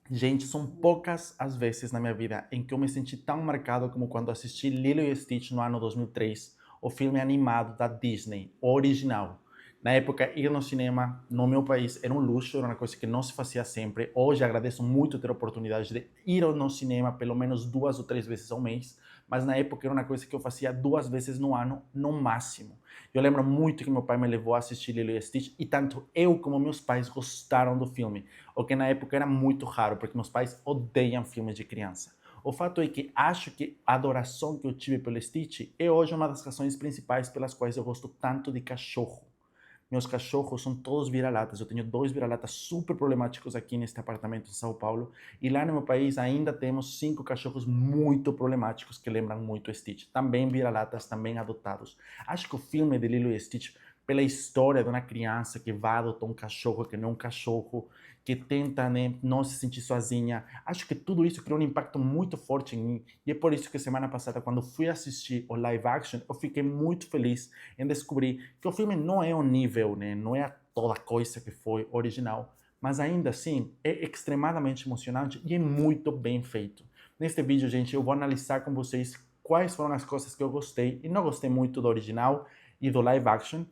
Gente, são poucas as vezes na minha vida em que eu me senti tão marcado como quando assisti Lilo e Stitch no ano 2003, o filme animado da Disney, o original. Na época, ir no cinema no meu país era um luxo, era uma coisa que não se fazia sempre. Hoje agradeço muito ter a oportunidade de ir no cinema pelo menos 2 ou 3 vezes ao mês, mas na época era uma coisa que eu fazia 2 vezes no ano, no máximo. Eu lembro muito que meu pai me levou a assistir Lilo e Stitch e tanto eu como meus pais gostaram do filme, o que na época era muito raro, porque meus pais odeiam filmes de criança. O fato é que acho que a adoração que eu tive pelo Stitch é hoje uma das razões principais pelas quais eu gosto tanto de cachorro. Meus cachorros são todos vira-latas. Eu tenho 2 vira-latas super problemáticos aqui neste apartamento em São Paulo. E lá no meu país ainda temos 5 cachorros muito problemáticos que lembram muito Stitch. Também vira-latas, também adotados. Acho que o filme de Lilo e Stitch, pela história de uma criança que vai adotar um cachorro que não é um cachorro, que tenta, né, não se sentir sozinha. Acho que tudo isso criou um impacto muito forte em mim. E é por isso que semana passada, quando fui assistir o live action, eu fiquei muito feliz em descobrir que o filme não é o nível, né, não é toda coisa que foi original, mas ainda assim é extremadamente emocionante e é muito bem feito. Neste vídeo, gente, eu vou analisar com vocês quais foram as coisas que eu gostei e não gostei muito do original e do live action.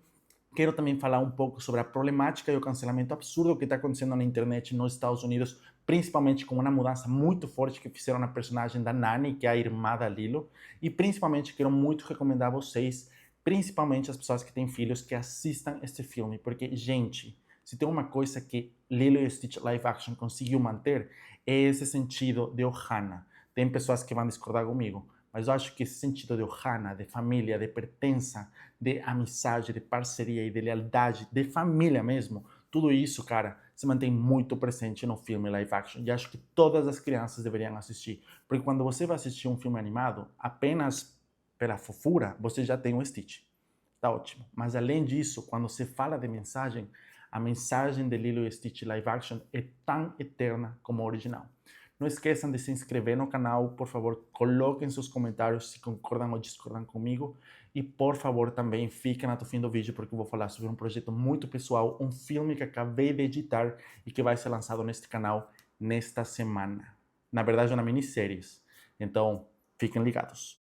Quero também falar um pouco sobre a problemática e o cancelamento absurdo que está acontecendo na internet nos Estados Unidos, principalmente com uma mudança muito forte que fizeram na personagem da Nani, que é a irmã da Lilo. E principalmente quero muito recomendar a vocês, principalmente as pessoas que têm filhos, que assistam este filme, porque, gente, se tem uma coisa que Lilo e Stitch live action conseguiu manter, é esse sentido de Ohana. Tem pessoas que vão discordar comigo, mas eu acho que esse sentido de Ohana, de família, de pertença, de amizade, de parceria e de lealdade, de família mesmo, tudo isso, cara, se mantém muito presente no filme live action. E acho que todas as crianças deveriam assistir. Porque quando você vai assistir um filme animado, apenas pela fofura, você já tem o Stitch. Tá ótimo. Mas além disso, quando você fala de mensagem, a mensagem de Lilo e Stitch live action é tão eterna como a original. Não esqueçam de se inscrever no canal, por favor, coloquem seus comentários se concordam ou discordam comigo e, por favor, também fiquem até o fim do vídeo porque eu vou falar sobre um projeto muito pessoal, um filme que acabei de editar e que vai ser lançado neste canal nesta semana. Na verdade, é uma minissérie. Então, fiquem ligados.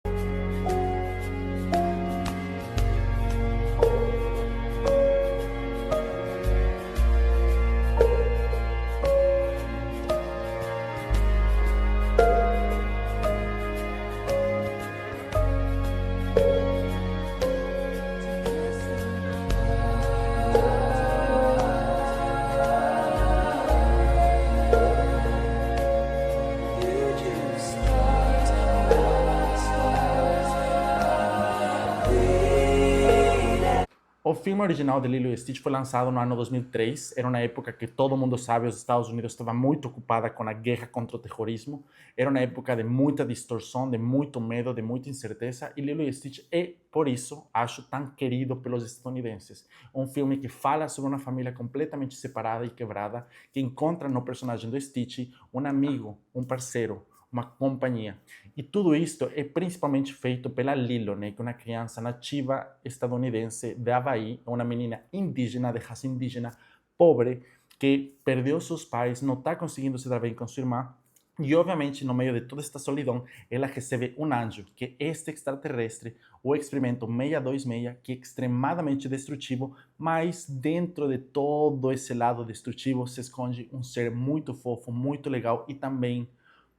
O filme original de Lilo e Stitch foi lançado no ano 2003. Era uma época que todo mundo sabe, os Estados Unidos estava muito ocupada com a guerra contra o terrorismo. Era uma época de muita distorção, de muito medo, de muita incerteza. E Lilo e Stitch é, por isso, acho tão querido pelos estadunidenses. Um filme que fala sobre uma família completamente separada e quebrada, que encontra no personagem do Stitch um amigo, um parceiro, uma companhia. E tudo isto é principalmente feito pela Lilo, né, que é uma criança nativa estadunidense de Havaí, uma menina indígena, de raça indígena, pobre, que perdeu seus pais, não está conseguindo se dar bem com sua irmã, e obviamente, no meio de toda esta solidão, ela recebe um anjo, que é este extraterrestre, o experimento 626, que é extremadamente destrutivo, mas dentro de todo esse lado destrutivo se esconde um ser muito fofo, muito legal e também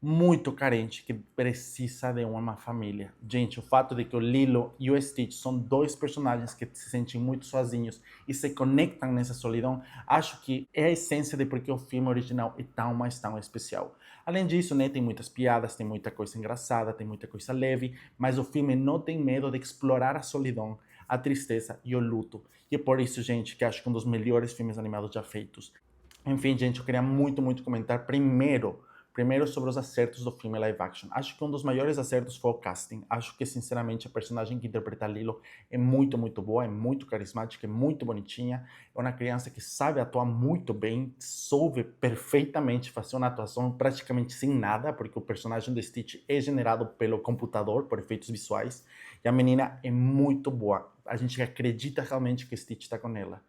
muito carente que precisa de uma família. Gente, o fato de que o Lilo e o Stitch são dois personagens que se sentem muito sozinhos e se conectam nessa solidão, acho que é a essência de porque o filme original é tão, mas tão especial. Além disso, né, tem muitas piadas, tem muita coisa engraçada, tem muita coisa leve, mas o filme não tem medo de explorar a solidão, a tristeza e o luto. E é por isso, gente, que acho que é um dos melhores filmes animados já feitos. Enfim, gente, eu queria muito comentar primeiro sobre os acertos do filme live action. Acho que um dos maiores acertos foi o casting. Acho que, sinceramente, a personagem que interpreta Lilo é muito boa, é muito carismática, é muito bonitinha. É uma criança que sabe atuar muito bem, soube perfeitamente fazer uma atuação praticamente sem nada, porque o personagem do Stitch é generado pelo computador, por efeitos visuais, e a menina é muito boa. A gente acredita realmente que Stitch está com ela.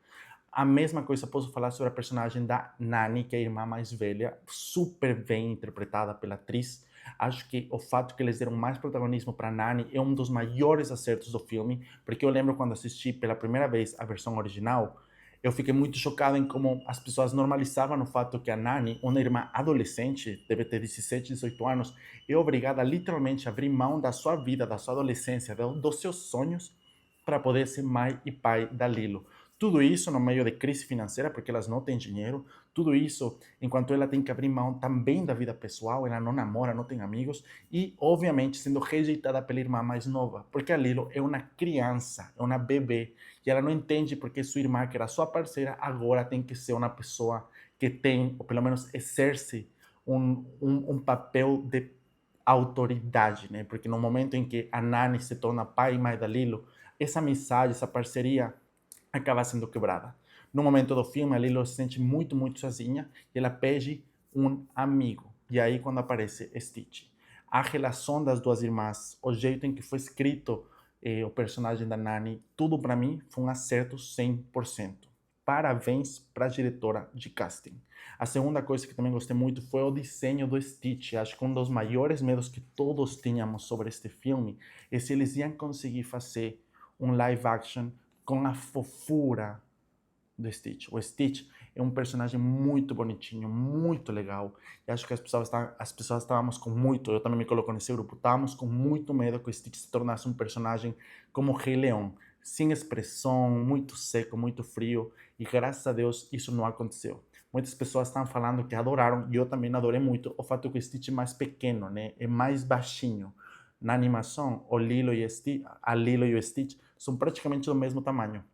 A mesma coisa posso falar sobre a personagem da Nani, que é a irmã mais velha, super bem interpretada pela atriz. Acho que o fato que eles deram mais protagonismo para Nani é um dos maiores acertos do filme, porque eu lembro quando assisti pela primeira vez a versão original, eu fiquei muito chocado em como as pessoas normalizavam o fato que a Nani, uma irmã adolescente, deve ter 17, 18 anos, é obrigada literalmente a abrir mão da sua vida, da sua adolescência, dos seus sonhos, para poder ser mãe e pai da Lilo. Tudo isso no meio de crise financeira, porque elas não têm dinheiro. Tudo isso enquanto ela tem que abrir mão também da vida pessoal, ela não namora, não tem amigos. E, obviamente, sendo rejeitada pela irmã mais nova, porque a Lilo é uma criança, é uma bebê. E ela não entende porque sua irmã, que era sua parceira, agora tem que ser uma pessoa que tem, ou pelo menos exerce, um papel de autoridade, né? Porque no momento em que a Nani se torna pai e mãe da Lilo, essa amizade, essa parceria acaba sendo quebrada. No momento do filme, a Lilo se sente muito, muito sozinha e ela pede um amigo. E aí quando aparece Stitch. A relação das duas irmãs, o jeito em que foi escrito o personagem da Nani, tudo para mim foi um acerto 100%. Parabéns para a diretora de casting. A segunda coisa que também gostei muito foi o desenho do Stitch. Acho que um dos maiores medos que todos tínhamos sobre este filme é se eles iam conseguir fazer um live action com a fofura do Stitch. O Stitch é um personagem muito bonitinho, muito legal. E acho que as pessoas estávamos com muito, eu também me coloco nesse grupo, estávamos com muito medo que o Stitch se tornasse um personagem como o Rei Leão, sem expressão, muito seco, muito frio. E graças a Deus isso não aconteceu. Muitas pessoas estão falando que adoraram, e eu também adorei muito, o fato que o Stitch é mais pequeno, né? É mais baixinho. Na animação, a Lilo e o Stitch são praticamente do mesmo tamanho.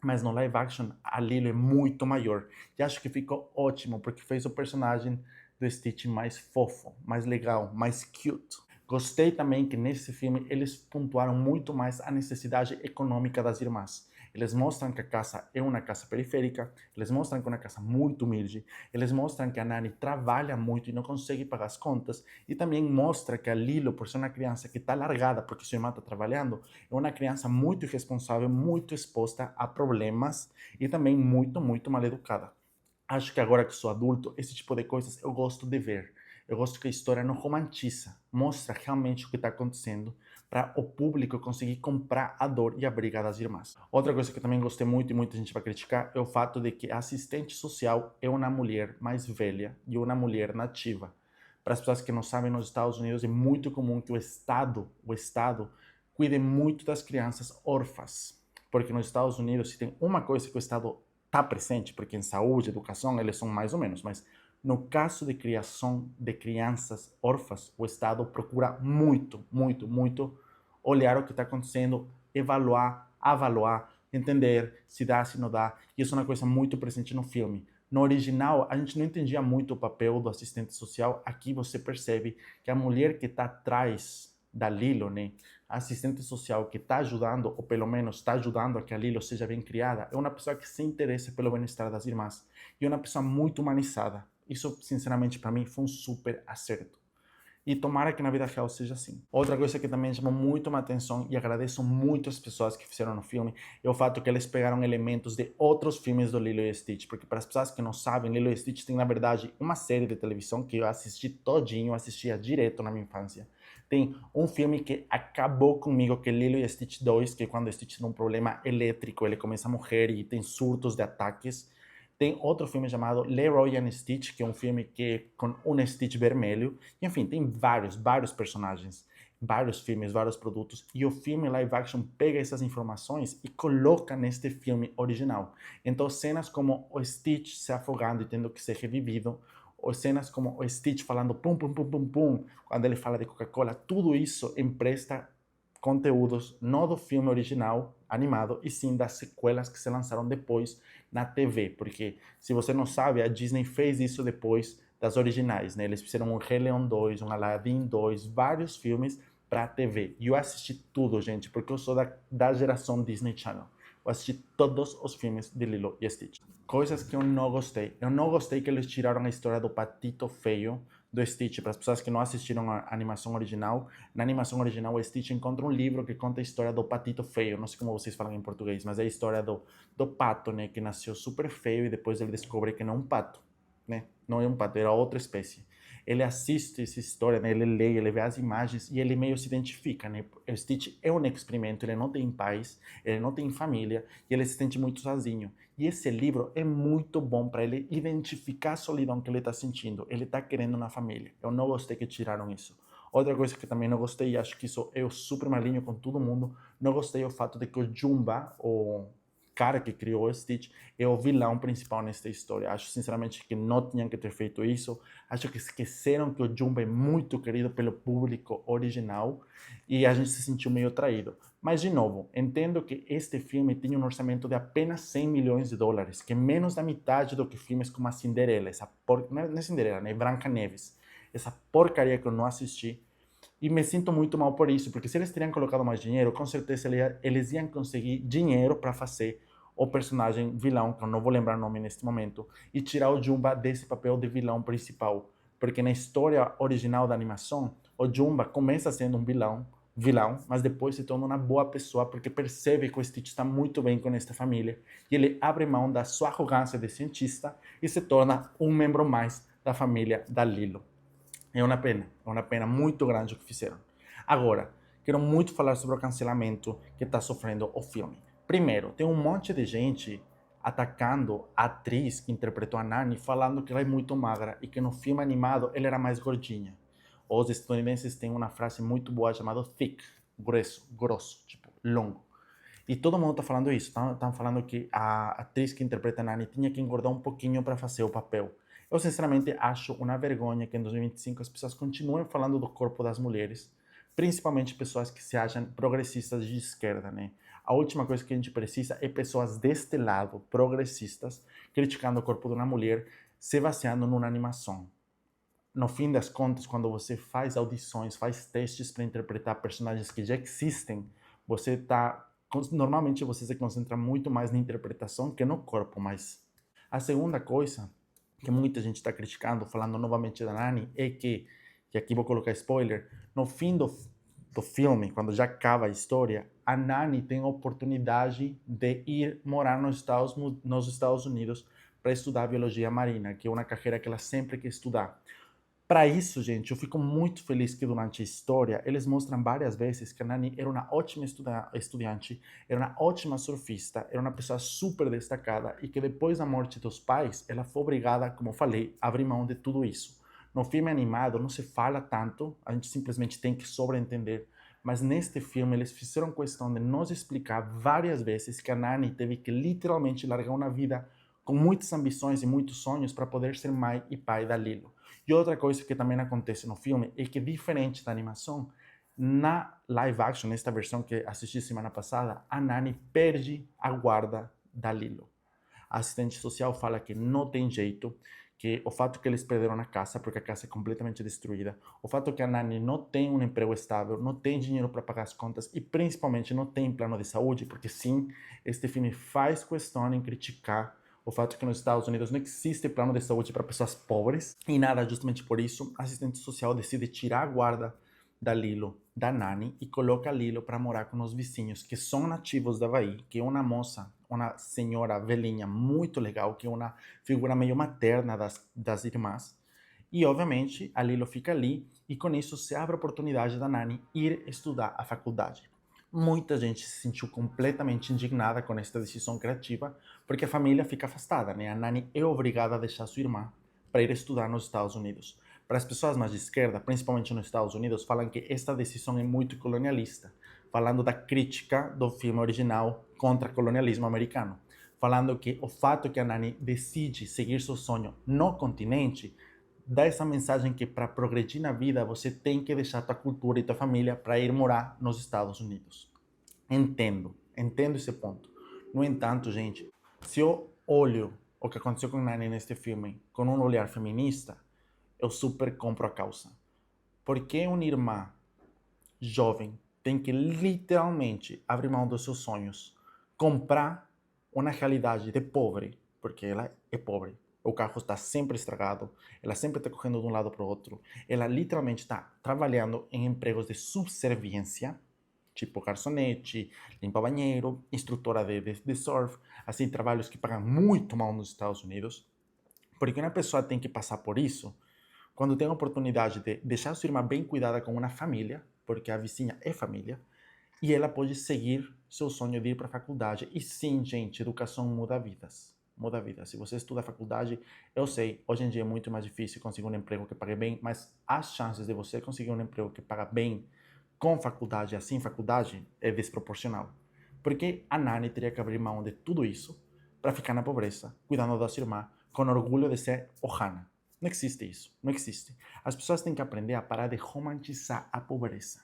Mas no live action, a Lilo é muito maior. E acho que ficou ótimo, porque fez o personagem do Stitch mais fofo, mais legal, mais cute. Gostei também que nesse filme eles pontuaram muito mais a necessidade econômica das irmãs. Eles mostram que a casa é uma casa periférica, eles mostram que é uma casa muito humilde, eles mostram que a Nani trabalha muito e não consegue pagar as contas, e também mostra que a Lilo, por ser uma criança que está largada porque sua irmã está trabalhando, é uma criança muito irresponsável, muito exposta a problemas e também muito, muito mal educada. Acho que agora que sou adulto, esse tipo de coisas eu gosto de ver. Eu gosto que a história não romantiza, mostra realmente o que está acontecendo para o público conseguir comprar a dor e a briga das irmãs. Outra coisa que eu também gostei muito e muita gente vai criticar é o fato de que a assistente social é uma mulher mais velha e uma mulher nativa. Para as pessoas que não sabem, nos Estados Unidos é muito comum que o Estado cuide muito das crianças órfãs. Porque nos Estados Unidos, se tem uma coisa que o Estado está presente, porque em saúde, educação, eles são mais ou menos, mas no caso de criação de crianças órfãs, o Estado procura muito, muito, muito olhar o que está acontecendo, evaluar, avaliar, entender se dá, se não dá. E isso é uma coisa muito presente no filme. No original, a gente não entendia muito o papel do assistente social. Aqui você percebe que a mulher que está atrás da Lilo, né, a assistente social que está ajudando, ou pelo menos está ajudando a que a Lilo seja bem criada, é uma pessoa que se interessa pelo bem-estar das irmãs. E é uma pessoa muito humanizada. Isso, sinceramente, para mim, foi um super acerto. E tomara que na vida real seja assim. Outra coisa que também chamou muito a atenção e agradeço muito as pessoas que fizeram no filme é o fato que eles pegaram elementos de outros filmes do Lilo e Stitch, porque para as pessoas que não sabem, Lilo e Stitch tem na verdade uma série de televisão que eu assisti todinho, assistia direto na minha infância. Tem um filme que acabou comigo, que é Lilo e Stitch 2, que é quando Stitch tem um problema elétrico, ele começa a morrer e tem surtos de ataques. Tem outro filme chamado Leroy and Stitch, que é um filme que com um Stitch vermelho. E, enfim, tem vários personagens, vários filmes, vários produtos. E o filme live action pega essas informações e coloca neste filme original. Então, cenas como o Stitch se afogando e tendo que ser revivido, ou cenas como o Stitch falando pum, pum, pum, pum, pum, quando ele fala de Coca-Cola, tudo isso empresta conteúdos não do filme original animado, e sim das sequelas que se lançaram depois na TV, porque se você não sabe, a Disney fez isso depois das originais, né? Eles fizeram um Rei Leão 2, um Aladdin 2, vários filmes para a TV. E eu assisti tudo, gente, porque eu sou da geração Disney Channel. Eu assisti todos os filmes de Lilo e Stitch. Coisas que eu não gostei. Eu não gostei que eles tiraram a história do Patito Feio do Stitch, para as pessoas que não assistiram a animação original, na animação original o Stitch encontra um livro que conta a história do patito feio, não sei como vocês falam em português, mas é a história do pato, né, que nasceu super feio e depois ele descobre que não é um pato, né, não é um pato, era outra espécie. Ele assiste essa história, né, ele lê, ele vê as imagens e ele meio se identifica, né, o Stitch é um experimento, ele não tem pais, ele não tem família e ele se sente muito sozinho. E esse livro é muito bom para ele identificar a solidão que ele está sentindo. Ele está querendo uma família. Eu não gostei que tiraram isso. Outra coisa que também não gostei, e acho que isso eu super me alinho com todo mundo, não gostei o fato de que o Jumba, o cara que criou o Stitch, é o vilão principal nesta história. Acho sinceramente que não tinham que ter feito isso. Acho que esqueceram que o Jumba é muito querido pelo público original e a gente se sentiu meio traído. Mas, de novo, entendo que este filme tinha um orçamento de apenas 100 milhões de dólares, que é menos da metade do que filmes como a Cinderela, não é Cinderela, né? Branca Neves, essa porcaria que eu não assisti. E me sinto muito mal por isso, porque se eles teriam colocado mais dinheiro, com certeza eles iam conseguir dinheiro para fazer o personagem vilão, que eu não vou lembrar o nome neste momento, e tirar o Jumba desse papel de vilão principal. Porque na história original da animação, o Jumba começa sendo um vilão, mas depois se torna uma boa pessoa porque percebe que o Stitch está muito bem com esta família e ele abre mão da sua arrogância de cientista e se torna um membro mais da família da Lilo. É uma pena muito grande o que fizeram. Agora, quero muito falar sobre o cancelamento que está sofrendo o filme. Primeiro, tem um monte de gente atacando a atriz que interpretou a Nani, falando que ela é muito magra e que no filme animado ela era mais gordinha. Os estadunidenses têm uma frase muito boa chamada thick, grueso, grosso, tipo, longo. E todo mundo está falando isso. Estão falando que a atriz que interpreta a Nani tinha que engordar um pouquinho para fazer o papel. Eu, sinceramente, acho uma vergonha que em 2025 as pessoas continuem falando do corpo das mulheres, principalmente pessoas que se acham progressistas de esquerda, né? A última coisa que a gente precisa é pessoas deste lado, progressistas, criticando o corpo de uma mulher, se baseando numa animação. No fim das contas, quando você faz audições, faz testes para interpretar personagens que já existem, você está normalmente você se concentra muito mais na interpretação que no corpo, mas a segunda coisa que muita gente está criticando, falando novamente da Nani, é que aqui vou colocar spoiler, no fim do filme, quando já acaba a história, a Nani tem a oportunidade de ir morar nos Estados Unidos para estudar biologia marina, que é uma carreira que ela sempre quer estudar. Para isso, gente, eu fico muito feliz que durante a história eles mostram várias vezes que a Nani era uma ótima estudante, era uma ótima surfista, era uma pessoa super destacada e que depois da morte dos pais, ela foi obrigada, como eu falei, a abrir mão de tudo isso. No filme animado não se fala tanto, a gente simplesmente tem que sobreentender, mas neste filme eles fizeram questão de nos explicar várias vezes que a Nani teve que literalmente largar uma vida com muitas ambições e muitos sonhos para poder ser mãe e pai da Lilo. E outra coisa que também acontece no filme é que, diferente da animação, na live action, nesta versão que assisti semana passada, a Nani perde a guarda da Lilo. A assistente social fala que não tem jeito, que o fato que eles perderam a casa, porque a casa é completamente destruída, o fato que a Nani não tem um emprego estável, não tem dinheiro para pagar as contas e principalmente não tem plano de saúde, porque sim, este filme faz questão em criticar o fato que nos Estados Unidos não existe plano de saúde para pessoas pobres e nada, justamente por isso, a assistente social decide tirar a guarda da Lilo, da Nani, e coloca a Lilo para morar com os vizinhos, que são nativos da Havaí, que é uma moça, uma senhora velhinha muito legal, que é uma figura meio materna das irmãs. E, obviamente, a Lilo fica ali e com isso se abre a oportunidade da Nani ir estudar a faculdade. Muita gente se sentiu completamente indignada com esta decisão criativa, porque a família fica afastada, né? A Nani é obrigada a deixar sua irmã para ir estudar nos Estados Unidos. Para as pessoas mais de esquerda, principalmente nos Estados Unidos, falam que esta decisão é muito colonialista, falando da crítica do filme original contra o colonialismo americano, falando que o fato que a Nani decide seguir seu sonho no continente dá essa mensagem que para progredir na vida você tem que deixar tua cultura e tua família para ir morar nos Estados Unidos. Entendo esse ponto. No entanto, gente, se eu olho o que aconteceu com Nani neste filme com um olhar feminista, eu super compro a causa. Porque uma irmã jovem tem que literalmente abrir mão dos seus sonhos, comprar uma realidade de pobre, porque ela é pobre, o carro está sempre estragado, ela sempre está correndo de um lado para o outro, ela literalmente está trabalhando em empregos de subserviência, tipo garçonete, limpa banheiro, instrutora de surf, assim, trabalhos que pagam muito mal nos Estados Unidos, porque uma pessoa tem que passar por isso quando tem a oportunidade de deixar sua irmã bem cuidada com uma família, porque a vizinha é família, e ela pode seguir seu sonho de ir para a faculdade. E sim, gente, educação muda vidas. Muda vidas. Se você estuda a faculdade, eu sei, hoje em dia é muito mais difícil conseguir um emprego que pague bem, mas as chances de você conseguir um emprego que paga bem com faculdade, assim, faculdade, é desproporcional. Porque a Nani teria que abrir mão de tudo isso para ficar na pobreza, cuidando da sua irmã, com orgulho de ser Ohana. Não existe isso, não existe. As pessoas têm que aprender a parar de romantizar a pobreza.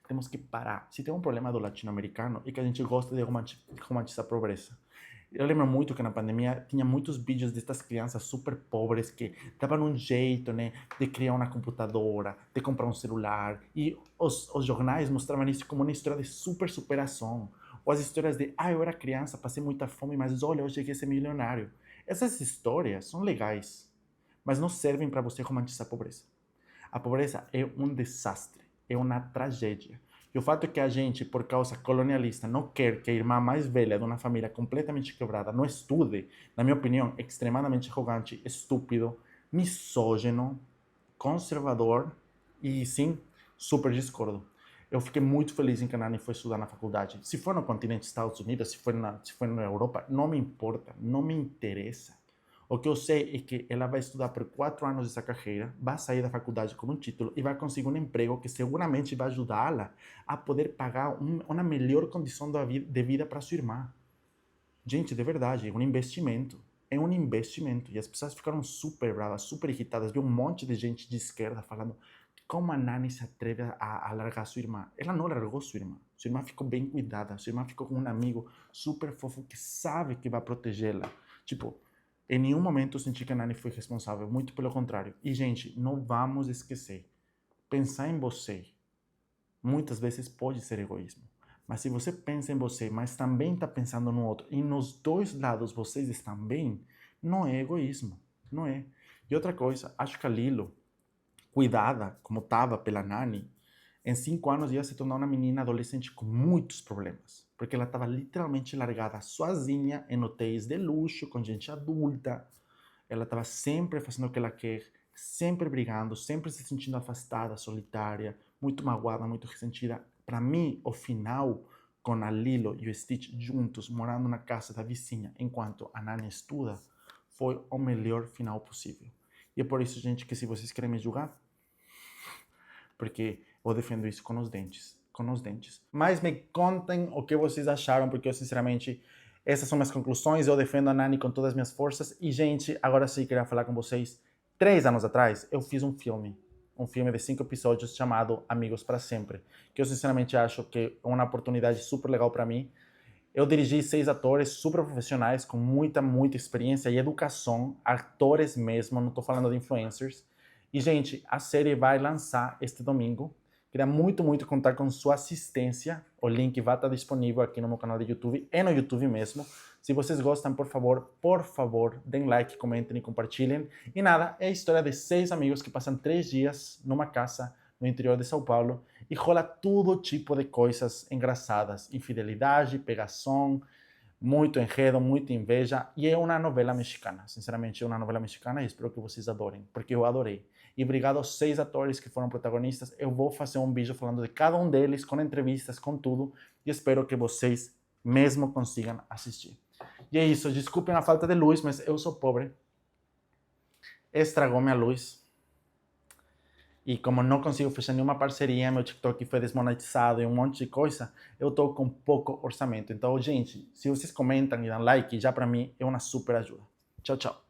Temos que parar. Se tem um problema do latino-americano é que a gente gosta de romantizar a pobreza. Eu lembro muito que na pandemia tinha muitos vídeos destas crianças super pobres que davam um jeito, né, de criar uma computadora, de comprar um celular. E os jornais mostravam isso como uma história de super superação. Ou as histórias de, eu era criança, passei muita fome, mas olha, eu cheguei a ser milionário. Essas histórias são legais, mas não servem para você romantizar a pobreza. A pobreza é um desastre, é uma tragédia. E o fato é que a gente, por causa colonialista, não quer que a irmã mais velha de uma família completamente quebrada não estude, na minha opinião, extremamente arrogante, estúpido, misógino, conservador e, sim, super discordo. Eu fiquei muito feliz em que a Nani foi estudar na faculdade. Se for no continente Estados Unidos, se for na Europa, não me importa, não me interessa. O que eu sei é que ela vai estudar por 4 anos essa carreira, vai sair da faculdade com um título e vai conseguir um emprego que seguramente vai ajudá-la a poder pagar uma melhor condição de vida para sua irmã. Gente, de verdade, é um investimento. É um investimento. E as pessoas ficaram super bravas, super irritadas. Vi um monte de gente de esquerda falando como a Nani se atreve a largar sua irmã. Ela não largou sua irmã. Sua irmã ficou bem cuidada. Sua irmã ficou com um amigo super fofo que sabe que vai protegê-la. Tipo, em nenhum momento eu senti que a Nani foi responsável, muito pelo contrário. E, gente, não vamos esquecer, pensar em você muitas vezes pode ser egoísmo. Mas se você pensa em você, mas também está pensando no outro, e nos dois lados vocês estão bem, não é egoísmo, não é. E outra coisa, acho que a Lilo, cuidada como estava pela Nani, em 5 anos ia se tornar uma menina adolescente com muitos problemas, porque ela estava literalmente largada sozinha em hotéis de luxo, com gente adulta. Ela estava sempre fazendo o que ela quer, sempre brigando, sempre se sentindo afastada, solitária, muito magoada, muito ressentida. Para mim, o final, com a Lilo e o Stitch juntos, morando na casa da vizinha, enquanto a Nani estuda, foi o melhor final possível. E é por isso, gente, que se vocês querem me julgar, porque eu defendo isso com os dentes. Com os dentes. Mas me contem o que vocês acharam, porque eu, sinceramente, essas são minhas conclusões. Eu defendo a Nani com todas as minhas forças. E, gente, agora sim, queria falar com vocês. 3 anos atrás, eu fiz um filme de 5 episódios chamado Amigos para Sempre, que eu, sinceramente, acho que é uma oportunidade super legal para mim. Eu dirigi 6 atores super profissionais, com muita, muita experiência e educação, atores mesmo, não estou falando de influencers. E, gente, a série vai lançar este domingo. Queria muito, muito contar com sua assistência. O link vai estar disponível aqui no meu canal de YouTube e no YouTube mesmo. Se vocês gostam, por favor, deem like, comentem e compartilhem. E nada, é a história de 6 amigos que passam 3 dias numa casa no interior de São Paulo e rola todo tipo de coisas engraçadas. Infidelidade, pegação, muito enredo, muita inveja. E é uma novela mexicana. Sinceramente, é uma novela mexicana e espero que vocês adorem, porque eu adorei. E obrigado aos 6 atores que foram protagonistas. Eu vou fazer um vídeo falando de cada um deles, com entrevistas, com tudo. E espero que vocês mesmo consigam assistir. E é isso. Desculpem a falta de luz, mas eu sou pobre. Estragou minha luz. E como não consigo fechar nenhuma parceria, meu TikTok foi desmonetizado e um monte de coisa, eu tô com pouco orçamento. Então, gente, se vocês comentam e dão like, já para mim é uma super ajuda. Tchau, tchau.